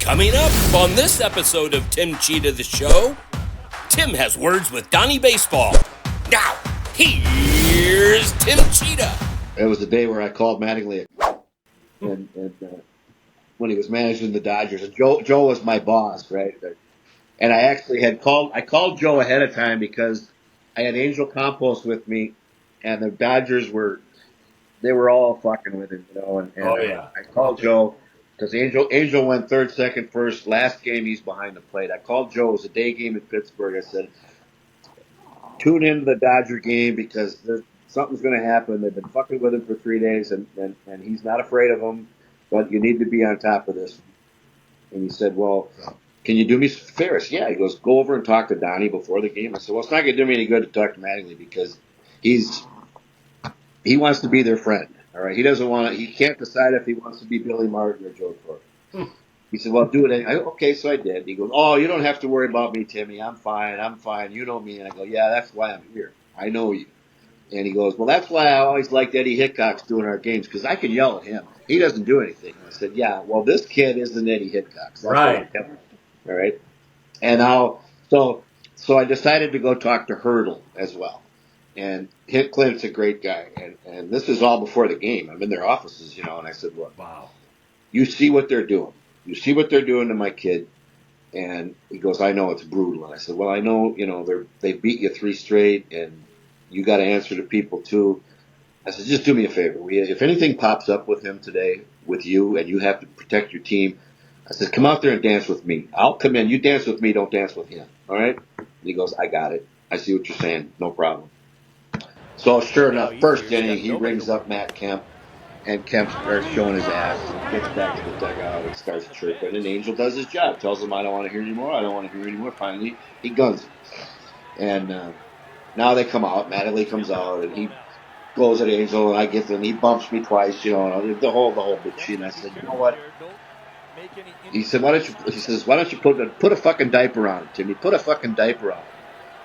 Coming up on this episode of Tim Tschida the Show, Tim has words with Donnie Baseball. Now, here's Tim Tschida. It was the day where I called Mattingly and when he was managing the Dodgers. And Joe was my boss, right? And I called Joe ahead of time because I had Angel Compost with me, and the Dodgers were all fucking with him, I called Joe because Angel went third, second, first. Last game, he's behind the plate. I called Joe. It was a day game in Pittsburgh. I said, tune into the Dodger game because something's going to happen. They've been fucking with him for 3 days, and he's not afraid of them, but you need to be on top of this. And he said, well, can you do me a favor? Yeah. He goes, go over and talk to Donnie before the game. I said, well, it's not going to do me any good to talk to Mattingly because he wants to be their friend. All right. He can't decide if he wants to be Billy Martin or Joe Torre. He said, well, do it anyway. Okay, so I did. He goes, oh, you don't have to worry about me, Timmy. I'm fine. You know me. And I go, yeah, that's why I'm here. I know you. And he goes, well, that's why I always liked Eddie Hickok's doing our games because I can yell at him. He doesn't do anything. I said, yeah, well, this kid isn't Eddie Hickok. So right. All right. And so I decided to go talk to Hurdle as well. And Clint's a great guy. And this is all before the game. I'm in their offices, and I said, look, wow, you see what they're doing. You see what they're doing to my kid. And he goes, I know it's brutal. And I said, well, I know, they beat you 3 straight and you got to answer to people too. I said, just do me a favor. If anything pops up with him today, with you, and you have to protect your team, I said, come out there and dance with me. I'll come in. You dance with me. Don't dance with him. All right? And he goes, I got it. I see what you're saying. No problem. So sure enough, first inning, he rings up Matt Kemp, and Kemp starts showing his ass and gets back to the dugout and starts chirping. And Angel does his job, tells him, I don't want to hear anymore. I don't want to hear anymore. Finally, he guns him. And now they come out. Mattingly comes out, and he goes at Angel, and I get them. He bumps me twice, the whole big shit. And I said, you know what? He said, why don't you put a fucking diaper on him, Timmy? Put a fucking diaper on him.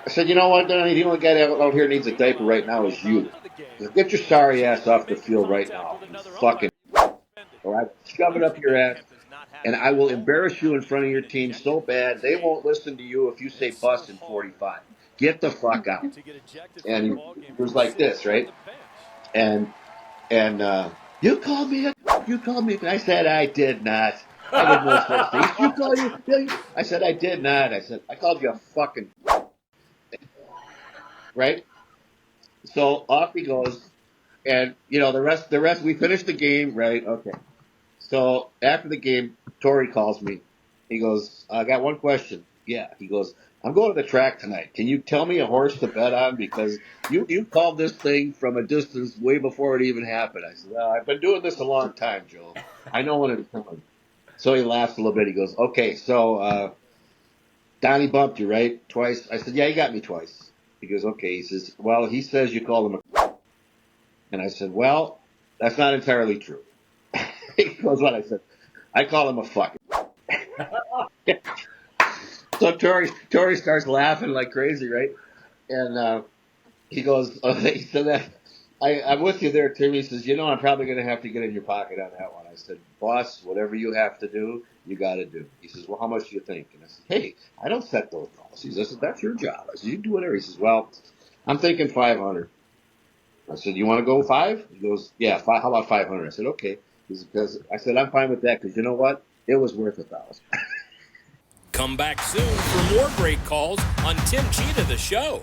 I said, you know what, Donnie? The only guy out here needs a diaper right now is you. Get your sorry ass off the field right now. Fucking. All right? Shove it up your ass, and I will embarrass you in front of your team so bad they won't listen to you if you say bust in 45. Get the fuck out. And it was like this, right? And you called me. And I said, I did not. I did no such thing. You call you. I said, I did not. I said, I called you a fucking. Right? So off he goes. And, the rest, we finished the game, right? Okay. So after the game, Torrey calls me. He goes, I got one question. Yeah. He goes, I'm going to the track tonight. Can you tell me a horse to bet on? Because you called this thing from a distance way before it even happened. I said, well, I've been doing this a long time, Joe. I know when it's coming. So he laughs a little bit. He goes, okay, so Donnie bumped you, right? Twice? I said, yeah, he got me twice. He goes, okay. He says, well, he says you called him a... And I said, well, that's not entirely true. He goes, what? I said, I call him a fuck. So Torrey starts laughing like crazy, right? And he goes, he said that, I'm with you there, Tim. He says, I'm probably going to have to get in your pocket on that one. I said, boss, whatever you have to do, you got to do. He says, well, how much do you think? And I said, hey, I don't set those policies. I said, that's your job. I said, you can do whatever. He says, well, I'm thinking 500. I said, you want to go 5? He goes, yeah, how about 500? I said, okay. I said, I'm fine with that because you know what? It was worth 1,000. Come back soon for more great calls on Tim Tschida the Show.